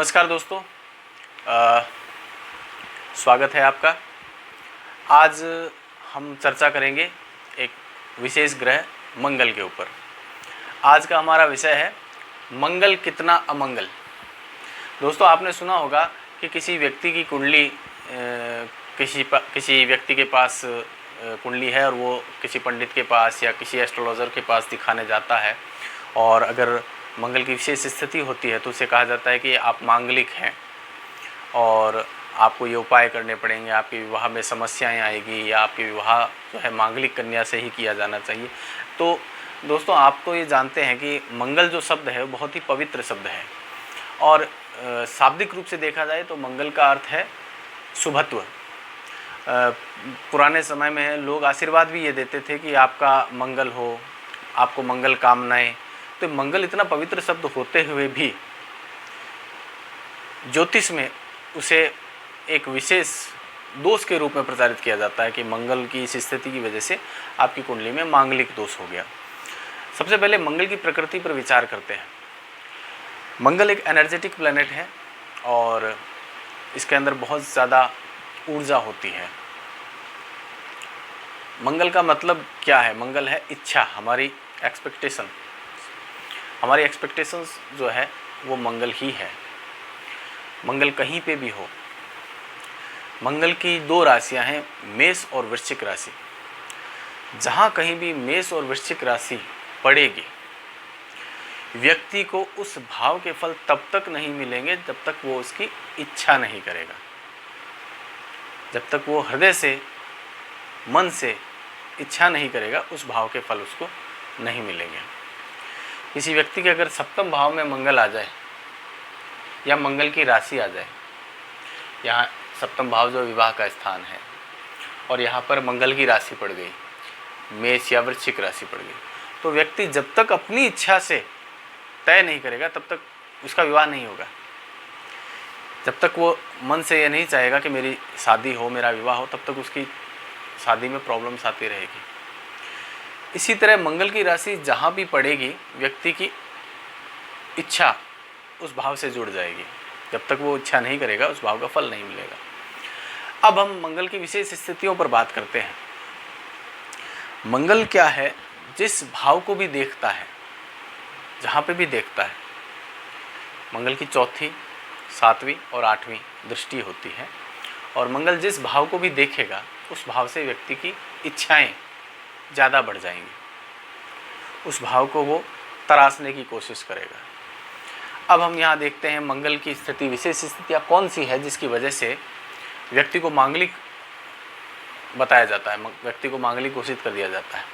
नमस्कार दोस्तों, स्वागत है आपका। आज हम चर्चा करेंगे एक विशेष ग्रह मंगल के ऊपर। आज का हमारा विषय है मंगल कितना अमंगल। दोस्तों, आपने सुना होगा कि किसी व्यक्ति की कुंडली किसी व्यक्ति के पास कुंडली है और वो किसी पंडित के पास या किसी एस्ट्रोलॉजर के पास दिखाने जाता है, और अगर मंगल की विशेष स्थिति होती है तो उसे कहा जाता है कि आप मांगलिक हैं और आपको ये उपाय करने पड़ेंगे, आपके विवाह में समस्याएं आएगी या आपके विवाह जो है मांगलिक कन्या से ही किया जाना चाहिए। तो दोस्तों, आप तो ये जानते हैं कि मंगल जो शब्द है वो बहुत ही पवित्र शब्द है, और शाब्दिक रूप से देखा जाए तो मंगल का अर्थ है शुभत्व। पुराने समय में लोग आशीर्वाद भी ये देते थे कि आपका मंगल हो, आपको मंगल कामनाएं। तो मंगल इतना पवित्र शब्द होते हुए भी ज्योतिष में उसे एक विशेष दोष के रूप में प्रचारित किया जाता है कि मंगल की इस स्थिति की वजह से आपकी कुंडली में मांगलिक दोष हो गया। सबसे पहले मंगल की प्रकृति पर विचार करते हैं। मंगल एक एनर्जेटिक प्लैनेट है और इसके अंदर बहुत ज़्यादा ऊर्जा होती है। मंगल का मतलब क्या है? मंगल है इच्छा, हमारी एक्सपेक्टेशन। हमारी एक्सपेक्टेशंस जो है वो मंगल ही है। मंगल कहीं पे भी हो। मंगल की दो राशियां हैं, मेष और वृश्चिक राशि। जहाँ कहीं भी मेष और वृश्चिक राशि पड़ेगी, व्यक्ति को उस भाव के फल तब तक नहीं मिलेंगे जब तक वो उसकी इच्छा नहीं करेगा। जब तक वो हृदय से, मन से इच्छा नहीं करेगा, उस भाव के फल उसको नहीं मिलेंगे। किसी व्यक्ति के अगर सप्तम भाव में मंगल आ जाए या मंगल की राशि आ जाए, यहाँ सप्तम भाव जो विवाह का स्थान है, और यहाँ पर मंगल की राशि पड़ गई, मेष या वृश्चिक राशि पड़ गई, तो व्यक्ति जब तक अपनी इच्छा से तय नहीं करेगा तब तक उसका विवाह नहीं होगा। जब तक वो मन से ये नहीं चाहेगा कि मेरी शादी हो, मेरा विवाह हो, तब तक उसकी शादी में प्रॉब्लम्स आती रहेगी। इसी तरह मंगल की राशि जहाँ भी पड़ेगी, व्यक्ति की इच्छा उस भाव से जुड़ जाएगी। जब तक वो इच्छा नहीं करेगा, उस भाव का फल नहीं मिलेगा। अब हम मंगल की विशेष स्थितियों पर बात करते हैं। मंगल क्या है? जिस भाव को भी देखता है, जहाँ पे भी देखता है, मंगल की चौथी, सातवीं और आठवीं दृष्टि होती है, और मंगल जिस भाव को भी देखेगा उस भाव से व्यक्ति की इच्छाएं ज़्यादा बढ़ जाएंगी। उस भाव को वो तराशने की कोशिश करेगा। अब हम यहाँ देखते हैं मंगल की स्थिति, विशेष स्थितियाँ कौन सी है जिसकी वजह से व्यक्ति को मांगलिक बताया जाता है, व्यक्ति को मांगलिक घोषित कर दिया जाता है।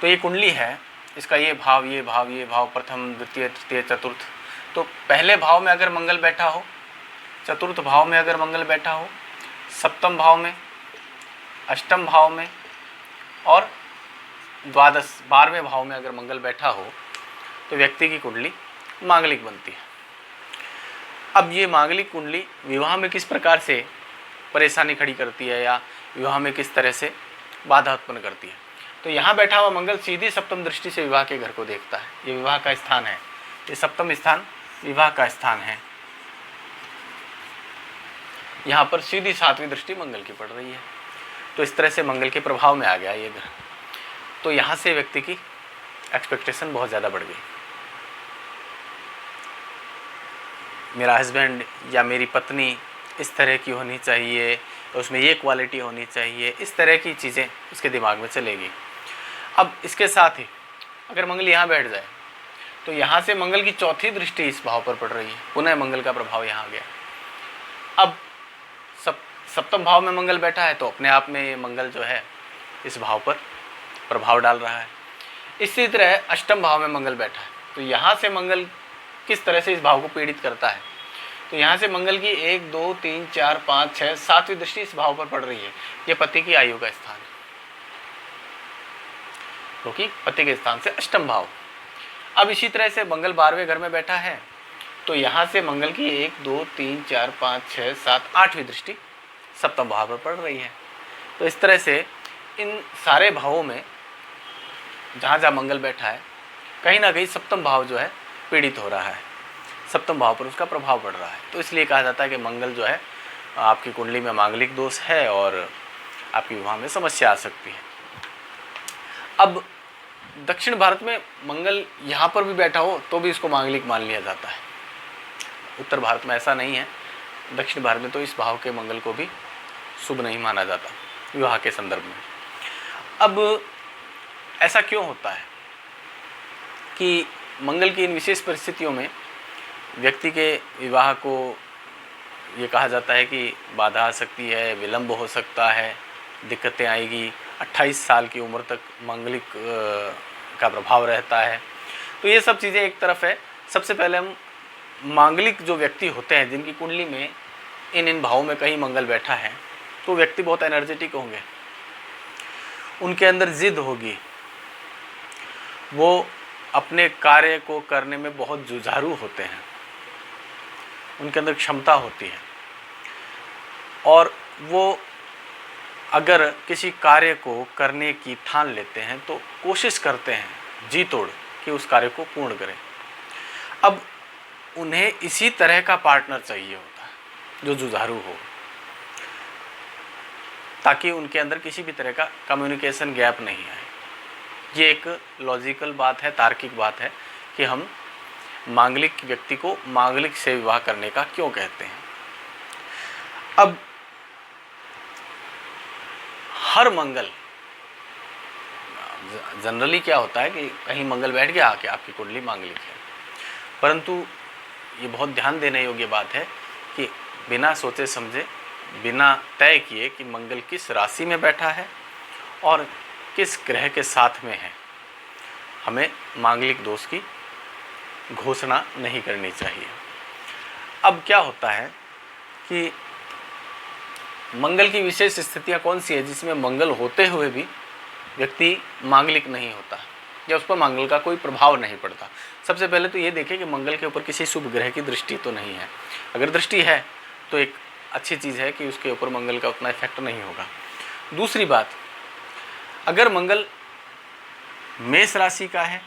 तो ये कुंडली है, इसका ये भाव, ये भाव, ये भाव, प्रथम, द्वितीय, तृतीय, चतुर्थ। तो पहले भाव में अगर मंगल बैठा हो, चतुर्थ भाव में अगर मंगल बैठा हो, सप्तम भाव में, अष्टम भाव में और द्वादश 12वें भाव में अगर मंगल बैठा हो, तो व्यक्ति की कुंडली मांगलिक बनती है। अब ये मांगलिक कुंडली विवाह में किस प्रकार से परेशानी खड़ी करती है या विवाह में किस तरह से बाधा उत्पन्न करती है, तो यहाँ बैठा हुआ मंगल सीधी सप्तम दृष्टि से विवाह के घर को देखता है। ये विवाह का स्थान है, ये सप्तम स्थान विवाह का स्थान है। यहाँ पर सीधी सातवीं दृष्टि मंगल की पड़ रही है। तो इस तरह से मंगल के प्रभाव में आ गया ये ग्रह। तो यहाँ से व्यक्ति की एक्सपेक्टेशन बहुत ज़्यादा बढ़ गई। मेरा हस्बैंड या मेरी पत्नी इस तरह की होनी चाहिए, उसमें ये क्वालिटी होनी चाहिए, इस तरह की चीज़ें उसके दिमाग में चलेगी। अब इसके साथ ही अगर मंगल यहाँ बैठ जाए, तो यहाँ से मंगल की चौथी दृष्टि इस भाव पर पड़ रही है, पुनः मंगल का प्रभाव यहाँ आ गया। अब सप्तम भाव में मंगल बैठा है, तो अपने आप में ये मंगल जो है इस भाव पर प्रभाव डाल रहा है। इसी तरह अष्टम भाव में मंगल बैठा है, तो यहाँ से मंगल किस तरह से इस भाव को पीड़ित करता है, तो यहाँ से मंगल की 1, 2, 3, 4, 5, 6, 7वीं दृष्टि इस भाव पर पड़ रही है। ये पति की आयु का स्थान है, क्योंकि पति के स्थान से अष्टम भाव। अब इसी तरह से मंगल 12वें घर में बैठा है, तो यहाँ से मंगल की 1, 2, 3, 4, 5, 6, 7, 8वीं दृष्टि सप्तम भाव पर पड़ रही है। तो इस तरह से इन सारे भावों में जहाँ जहाँ मंगल बैठा है, कहीं ना कहीं सप्तम भाव जो है पीड़ित हो रहा है। सप्तम भाव पर उसका प्रभाव पड़ रहा है। तो इसलिए कहा जाता है कि मंगल जो है आपकी कुंडली में मांगलिक दोष है और आपकी विवाह में समस्या आ सकती है। अब दक्षिण भारत में मंगल यहाँ पर भी बैठा हो तो भी इसको मांगलिक मान लिया जाता है। उत्तर भारत में ऐसा नहीं है। दक्षिण भारत में तो इस भाव के मंगल को भी शुभ नहीं माना जाता विवाह के संदर्भ में। अब ऐसा क्यों होता है कि मंगल की इन विशेष परिस्थितियों में व्यक्ति के विवाह को ये कहा जाता है कि बाधा आ सकती है, विलंब हो सकता है, दिक्कतें आएगी, 28 साल की उम्र तक मांगलिक का प्रभाव रहता है। तो ये सब चीज़ें एक तरफ है। सबसे पहले हम मांगलिक जो व्यक्ति होते हैं जिनकी कुंडली में इन भावों में कहीं मंगल बैठा है तो व्यक्ति बहुत एनर्जेटिक होंगे, उनके अंदर जिद होगी, वो अपने कार्य को करने में बहुत जुझारू होते हैं, उनके अंदर क्षमता होती है और वो अगर किसी कार्य को करने की ठान लेते हैं तो कोशिश करते हैं जी तोड़ कि उस कार्य को पूर्ण करें। अब उन्हें इसी तरह का पार्टनर चाहिए होता है जो जुझारू हो, ताकि उनके अंदर किसी भी तरह का कम्युनिकेशन गैप नहीं आए। ये एक लॉजिकल बात है, तार्किक बात है कि हम मांगलिक व्यक्ति को मांगलिक से विवाह करने का क्यों कहते हैं। अब हर मंगल जनरली क्या होता है कि कहीं मंगल बैठ गया आके आपकी कुंडली मांगलिक है, परंतु ये बहुत ध्यान देने योग्य बात है कि बिना सोचे समझे, बिना तय किए कि मंगल किस राशि में बैठा है और किस ग्रह के साथ में है, हमें मांगलिक दोष की घोषणा नहीं करनी चाहिए। अब क्या होता है कि मंगल की विशेष स्थितियां कौन सी है जिसमें मंगल होते हुए भी व्यक्ति मांगलिक नहीं होता या उस पर मंगल का कोई प्रभाव नहीं पड़ता। सबसे पहले तो ये देखें कि मंगल के ऊपर किसी शुभ ग्रह की दृष्टि तो नहीं है। अगर दृष्टि है तो एक अच्छी चीज़ है कि उसके ऊपर मंगल का उतना इफेक्ट नहीं होगा। दूसरी बात, अगर मंगल मेष राशि का है,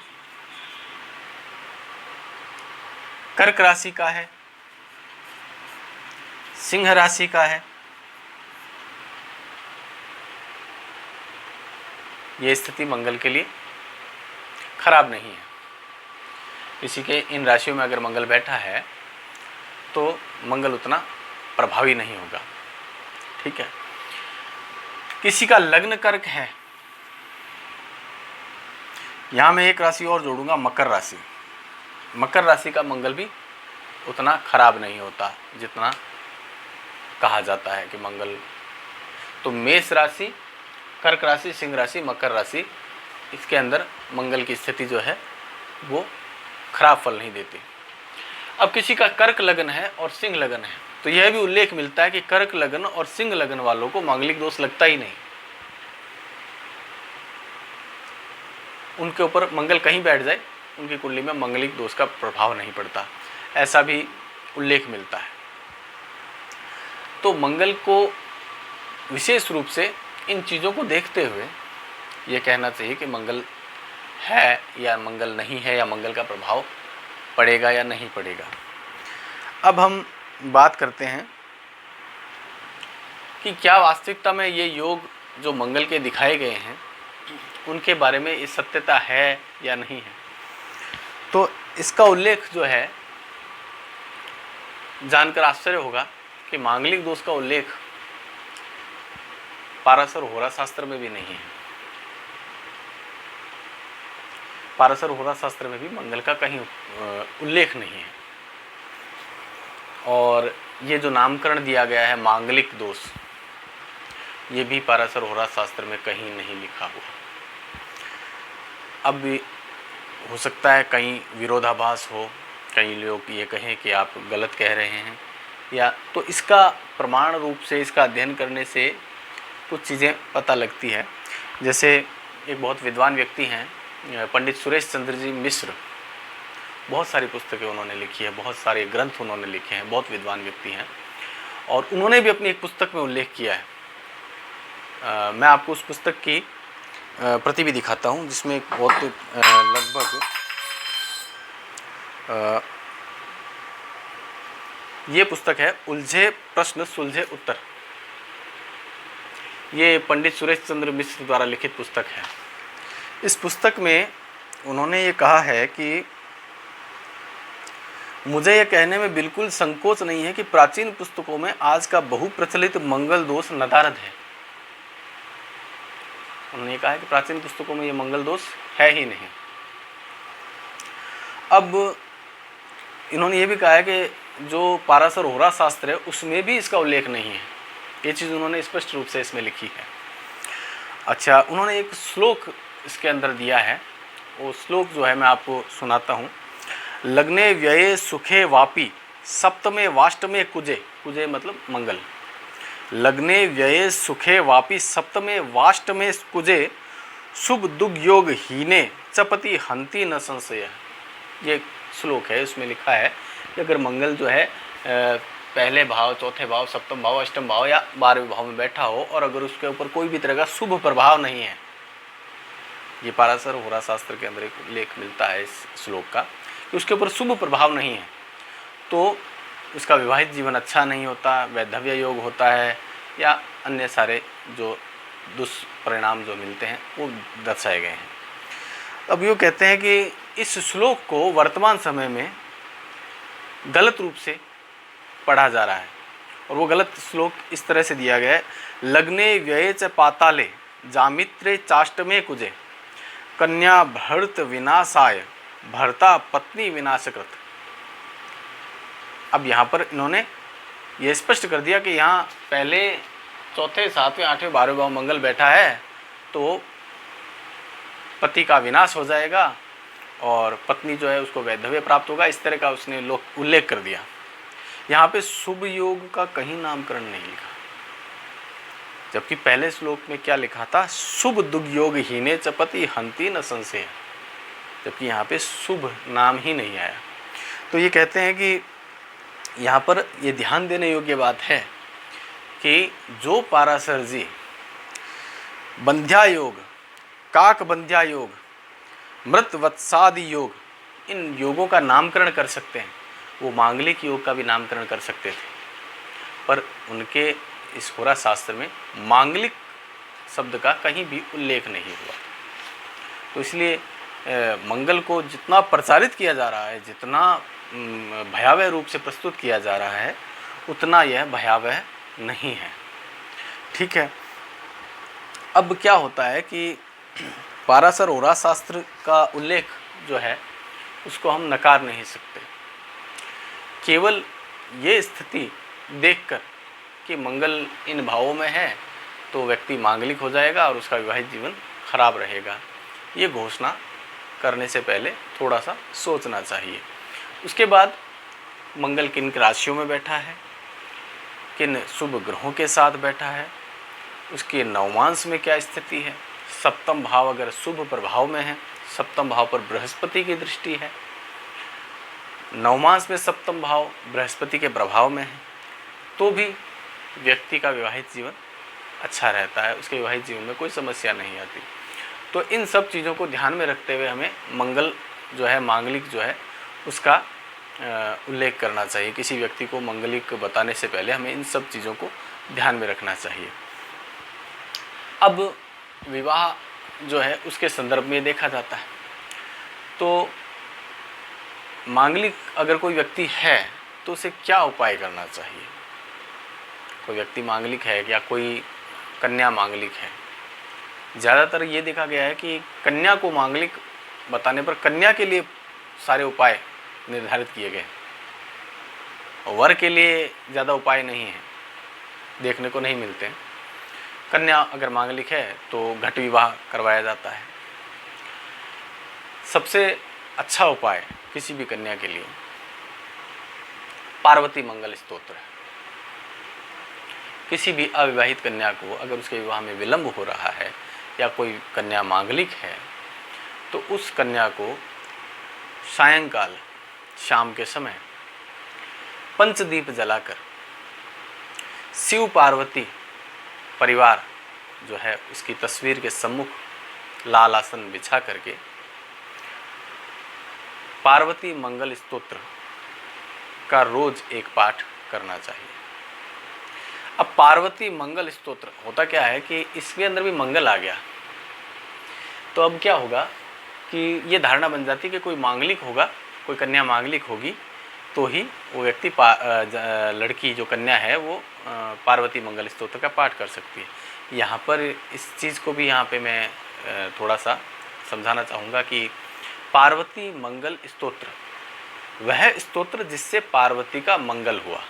कर्क राशि का है, सिंह राशि का है, यह स्थिति मंगल के लिए खराब नहीं है। किसी के इन राशियों में अगर मंगल बैठा है तो मंगल उतना प्रभावी नहीं होगा, ठीक है। किसी का लग्न कर्क है, यहां मैं एक राशि और जोड़ूंगा, मकर राशि। मकर राशि का मंगल भी उतना खराब नहीं होता जितना कहा जाता है कि मंगल। तो मेष राशि, कर्क राशि, सिंह राशि, मकर राशि, इसके अंदर मंगल की स्थिति जो है वो खराब फल नहीं देती। अब किसी का कर्क लगन है और सिंह लगन है तो यह भी उल्लेख मिलता है कि कर्क लगन और सिंह लगन वालों को मांगलिक दोष लगता ही नहीं। उनके ऊपर मंगल कहीं बैठ जाए, उनकी कुंडली में मांगलिक दोष का प्रभाव नहीं पड़ता, ऐसा भी उल्लेख मिलता है। तो मंगल को विशेष रूप से इन चीज़ों को देखते हुए ये कहना चाहिए कि मंगल है या मंगल नहीं है, या मंगल का प्रभाव पड़ेगा या नहीं पड़ेगा। अब हम बात करते हैं कि क्या वास्तविकता में ये योग जो मंगल के दिखाए गए हैं उनके बारे में इस सत्यता है या नहीं है। तो इसका उल्लेख जो है जानकर आश्चर्य होगा कि मांगलिक दोष का उल्लेख पाराशर होरा शास्त्र में भी नहीं है। पाराशर होरा शास्त्र में भी मंगल का कहीं उल्लेख नहीं है। और ये जो नामकरण दिया गया है मांगलिक दोष, ये भी पाराशर होरा शास्त्र में कहीं नहीं लिखा हुआ। अब भी हो सकता है कहीं विरोधाभास हो, कई लोग ये कहें कि आप गलत कह रहे हैं, या तो इसका प्रमाण रूप से इसका अध्ययन करने से कुछ चीज़ें पता लगती है। जैसे एक बहुत विद्वान व्यक्ति हैं पंडित सुरेश चंद्र जी मिश्र, बहुत सारी पुस्तकें उन्होंने लिखी है, बहुत सारे ग्रंथ उन्होंने लिखे हैं, बहुत विद्वान व्यक्ति हैं। और उन्होंने भी अपनी एक पुस्तक में उल्लेख किया है। मैं आपको उस पुस्तक की प्रति भी दिखाता हूँ, जिसमें एक बहुत लगभग ये पुस्तक है उलझे प्रश्न सुलझे उत्तर। ये पंडित सुरेश चंद्र मिश्र द्वारा लिखित पुस्तक है। इस पुस्तक में उन्होंने ये कहा है कि मुझे यह कहने में बिल्कुल संकोच नहीं है कि प्राचीन पुस्तकों में आज का बहुप्रचलित मंगल दोष नदारद है। उन्होंने कहा है कि प्राचीन पुस्तकों में ये मंगल दोष है ही नहीं। अब इन्होंने ये भी कहा है कि जो पाराशर होरा शास्त्र है उसमें भी इसका उल्लेख नहीं है। ये चीज़ उन्होंने स्पष्ट रूप से इसमें लिखी है। अच्छा, उन्होंने एक श्लोक इसके अंदर दिया है। वो श्लोक जो है मैं आपको सुनाता हूँ। लग्ने व्यये सुखे वापी सप्तमे वाष्टमे कुजे, कुजे मतलब मंगल। लग्ने व्यये सुखे वापी सप्तमे वाष्टमे कुजे शुभ दुग योग हीने चपति हंती न संशय। ये श्लोक है, उसमें लिखा है कि अगर मंगल जो है पहले भाव, चौथे भाव, सप्तम भाव, अष्टम भाव या 12वें भाव में बैठा हो और अगर उसके ऊपर कोई भी तरह का शुभ प्रभाव नहीं है, ये पाराशर होरा शास्त्र के अंदर एक लेख मिलता है इस श्लोक का कि उसके ऊपर शुभ प्रभाव नहीं है तो उसका विवाहित जीवन अच्छा नहीं होता, वैधव्य योग होता है या अन्य सारे जो दुष्परिणाम जो मिलते हैं वो दर्शाए गए हैं। अब ये कहते हैं कि इस श्लोक को वर्तमान समय में गलत रूप से पढ़ा जा रहा है और वो गलत श्लोक इस तरह से दिया गया है। लग्ने व्यये च पाताले जामित्रे चाष्टमे कुजे कन्या भर्त विनाशाय भर्ता पत्नी विनाशकृत। अब यहाँ पर इन्होंने ये स्पष्ट कर दिया कि यहाँ पहले चौथे, सातवें, आठवें, 12वें भाव मंगल बैठा है तो पति का विनाश हो जाएगा और पत्नी जो है उसको वैधव्य प्राप्त होगा। इस तरह का उसने उल्लेख कर दिया। यहाँ पे शुभ योग का कहीं नामकरण नहीं लिखा, जबकि पहले श्लोक में क्या लिखा था, शुभ दुग योग हीने चपति हंती न संशय, जबकि यहाँ पे शुभ नाम ही नहीं आया। तो ये कहते हैं कि यहाँ पर ये ध्यान देने योग्य बात है कि जो पाराशर जी बंध्या योग, काक बंध्या योग, मृत वत्सादि योग, इन योगों का नामकरण कर सकते हैं, वो मांगलिक योग का भी नामकरण कर सकते थे, पर उनके इस होरा शास्त्र में मांगलिक शब्द का कहीं भी उल्लेख नहीं हुआ। तो इसलिए मंगल को जितना प्रचारित किया जा रहा है, जितना भयावह रूप से प्रस्तुत किया जा रहा है, उतना यह भयावह नहीं है। ठीक है। अब क्या होता है कि पाराशर होरा शास्त्र का उल्लेख जो है उसको हम नकार नहीं सकते। केवल ये स्थिति देखकर कि मंगल इन भावों में है तो व्यक्ति मांगलिक हो जाएगा और उसका विवाहित जीवन खराब रहेगा, ये घोषणा करने से पहले थोड़ा सा सोचना चाहिए। उसके बाद मंगल किन राशियों में बैठा है, किन शुभ ग्रहों के साथ बैठा है, उसके नवमांश में क्या स्थिति है, सप्तम भाव अगर शुभ प्रभाव में है, सप्तम भाव पर बृहस्पति की दृष्टि है, नवमांश में सप्तम भाव बृहस्पति के प्रभाव में है, तो भी व्यक्ति का विवाहित जीवन अच्छा रहता है, उसके विवाहित जीवन में कोई समस्या नहीं आती। तो इन सब चीज़ों को ध्यान में रखते हुए हमें मंगल जो है, मांगलिक जो है, उसका उल्लेख करना चाहिए। किसी व्यक्ति को मांगलिक बताने से पहले हमें इन सब चीज़ों को ध्यान में रखना चाहिए। अब विवाह जो है उसके संदर्भ में देखा जाता है तो मांगलिक अगर कोई व्यक्ति है तो उसे क्या उपाय करना चाहिए। कोई व्यक्ति मांगलिक है या कोई कन्या मांगलिक है, ज़्यादातर ये देखा गया है कि कन्या को मांगलिक बताने पर कन्या के लिए सारे उपाय निर्धारित किए गए, वर के लिए ज़्यादा उपाय नहीं है, देखने को नहीं मिलते हैं। कन्या अगर मांगलिक है तो घट विवाह करवाया जाता है। सबसे अच्छा उपाय किसी भी कन्या के लिए पार्वती मंगल स्तोत्र है। किसी भी अविवाहित कन्या को अगर उसके विवाह में विलंब हो रहा है या कोई कन्या मांगलिक है तो उस कन्या को सायंकाल, शाम के समय पंचदीप जलाकर शिव पार्वती परिवार जो है उसकी तस्वीर के सम्मुख लाल आसन बिछा करके पार्वती मंगल स्तोत्र का रोज एक पाठ करना चाहिए। अब पार्वती मंगल स्तोत्र होता क्या है कि इसके अंदर भी मंगल आ गया, तो अब क्या होगा कि ये धारणा बन जाती है कि कोई मांगलिक होगा, कोई कन्या मांगलिक होगी तो ही वो व्यक्ति लड़की जो कन्या है वो पार्वती मंगल स्तोत्र का पाठ कर सकती है। यहाँ पर इस चीज़ को भी यहाँ पे मैं थोड़ा सा समझाना चाहूँगा कि पार्वती मंगल स्तोत्र वह स्तोत्र जिससे पार्वती का मंगल हुआ,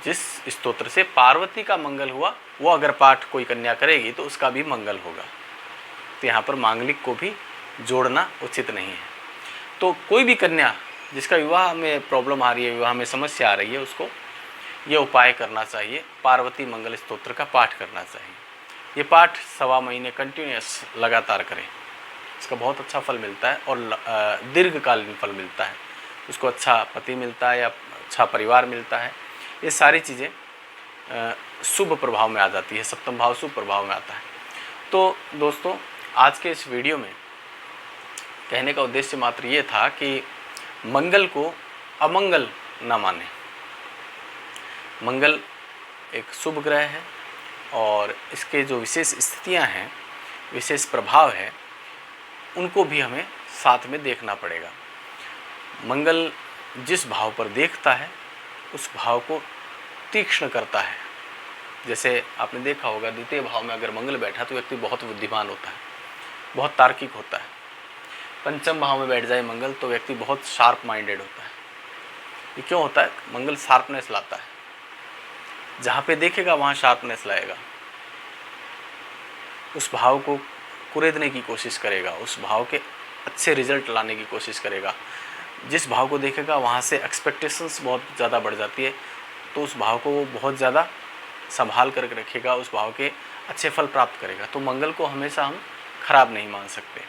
जिस स्तोत्र से पार्वती का मंगल हुआ वो अगर पाठ कोई कन्या करेगी तो उसका भी मंगल होगा। तो यहाँ पर मांगलिक को भी जोड़ना उचित नहीं है। तो कोई भी कन्या जिसका विवाह में प्रॉब्लम आ रही है, विवाह में समस्या आ रही है, उसको ये उपाय करना चाहिए, पार्वती मंगल स्तोत्र का पाठ करना चाहिए। ये पाठ 1.25 महीने कंटिन्यूस लगातार करें, इसका बहुत अच्छा फल मिलता है और दीर्घकालीन फल मिलता है। उसको अच्छा पति मिलता है या अच्छा परिवार मिलता है। ये सारी चीज़ें शुभ प्रभाव में आ जाती है, सप्तम भाव शुभ प्रभाव में आता है। तो दोस्तों, आज के इस वीडियो में कहने का उद्देश्य मात्र ये था कि मंगल को अमंगल न माने। मंगल एक शुभ ग्रह है और इसके जो विशेष स्थितियां हैं, विशेष प्रभाव है, उनको भी हमें साथ में देखना पड़ेगा। मंगल जिस भाव पर देखता है उस भाव को तीक्ष्ण करता है। जैसे आपने देखा होगा, द्वितीय भाव में अगर मंगल बैठा तो व्यक्ति बहुत बुद्धिमान होता है, बहुत तार्किक होता है। पंचम भाव में बैठ जाए मंगल तो व्यक्ति बहुत शार्प माइंडेड होता है। ये क्यों होता है? मंगल शार्पनेस लाता है, जहाँ पे देखेगा वहाँ शार्पनेस लाएगा, उस भाव को कुरेदने की कोशिश करेगा, उस भाव के अच्छे रिजल्ट लाने की कोशिश करेगा। जिस भाव को देखेगा वहाँ से एक्सपेक्टेशंस बहुत ज़्यादा बढ़ जाती है, तो उस भाव को वो बहुत ज़्यादा संभाल कर रखेगा, उस भाव के अच्छे फल प्राप्त करेगा। तो मंगल को हमेशा हम खराब नहीं मान सकते।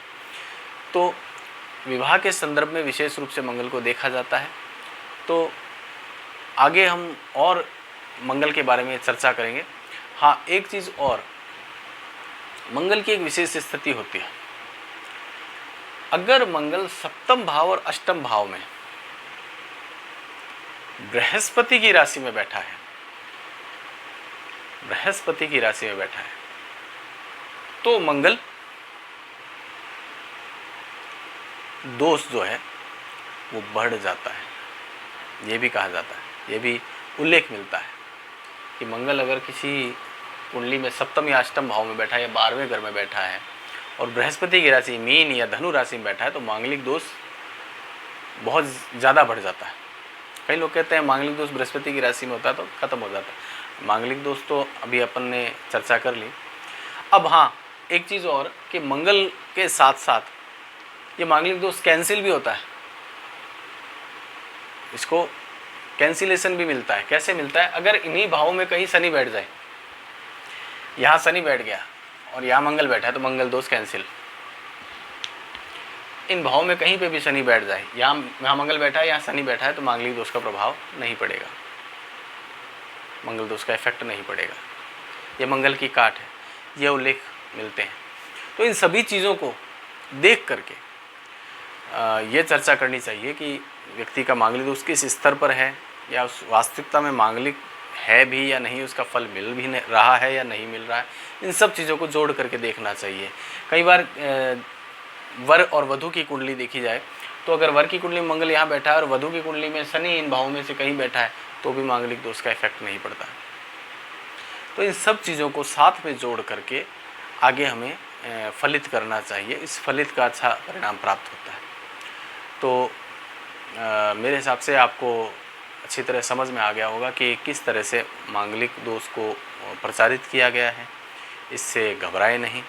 तो विवाह के संदर्भ में विशेष रूप से मंगल को देखा जाता है। तो आगे हम और मंगल के बारे में चर्चा करेंगे। हाँ, एक चीज़ और, मंगल की एक विशेष स्थिति होती है। अगर मंगल सप्तम भाव और अष्टम भाव में बृहस्पति की राशि में बैठा है, बृहस्पति की राशि में बैठा है, तो मंगल दोष जो है वो बढ़ जाता है। ये भी कहा जाता है, ये भी उल्लेख मिलता है कि मंगल अगर किसी कुंडली में सप्तम या अष्टम भाव में बैठा है या 12वें घर में बैठा है और बृहस्पति की राशि मीन या धनु राशि में बैठा है तो मांगलिक दोष बहुत ज़्यादा बढ़ जाता है। कई लोग कहते हैं मांगलिक दोष बृहस्पति की राशि में होता है तो खत्म हो जाता है। मांगलिक दोष तो अभी अपन ने चर्चा कर ली। अब हाँ, एक चीज़ और कि मंगल के साथ साथ ये मांगलिक दोष कैंसिल भी होता है, इसको कैंसिलेशन भी मिलता है। कैसे मिलता है? अगर इन्हीं भावों में कहीं शनि बैठ जाए, यहाँ शनि बैठ गया और यहाँ मंगल बैठा है तो मंगल दोष कैंसिल। इन भावों में कहीं पे भी शनि बैठ जाए, यहाँ मंगल बैठा है, यहाँ शनि बैठा है, तो मांगलिक दोष का प्रभाव नहीं पड़ेगा, मंगल दोष का इफेक्ट नहीं पड़ेगा। ये मंगल की काट है, ये उल्लेख मिलते हैं। तो इन सभी चीज़ों को देख करके ये चर्चा करनी चाहिए कि व्यक्ति का मांगलिक दोष किस स्तर पर है, या उस वास्तविकता में मांगलिक है भी या नहीं, उसका फल मिल भी रहा है या नहीं मिल रहा है। इन सब चीज़ों को जोड़ करके देखना चाहिए। कई बार वर और वधू की कुंडली देखी जाए तो अगर वर की कुंडली में मंगल यहाँ बैठा है और वधू की कुंडली में शनि इन भावों में से कहीं बैठा है तो भी मांगलिक दोष का इफेक्ट नहीं पड़ता। तो इन सब चीज़ों को साथ में जोड़ करके आगे हमें फलित करना चाहिए। इस फलित का अच्छा परिणाम प्राप्त होता है। तो मेरे हिसाब से आपको अच्छी तरह समझ में आ गया होगा कि किस तरह से मांगलिक दोष को प्रचारित किया गया है। इससे घबराए नहीं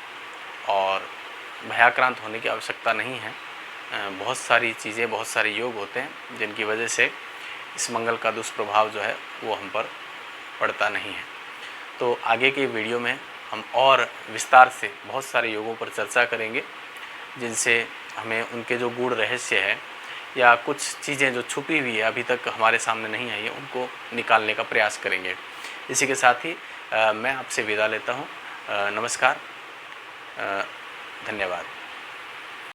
और भयाक्रांत होने की आवश्यकता नहीं है। बहुत सारी चीज़ें, बहुत सारे योग होते हैं जिनकी वजह से इस मंगल का दुष्प्रभाव जो है वो हम पर पड़ता नहीं है। तो आगे के वीडियो में हम और विस्तार से बहुत सारे योगों पर चर्चा करेंगे, जिनसे हमें उनके जो गूढ़ रहस्य है या कुछ चीज़ें जो छुपी हुई है अभी तक हमारे सामने नहीं आई है, उनको निकालने का प्रयास करेंगे। इसी के साथ ही मैं आपसे विदा लेता हूँ। नमस्कार, धन्यवाद।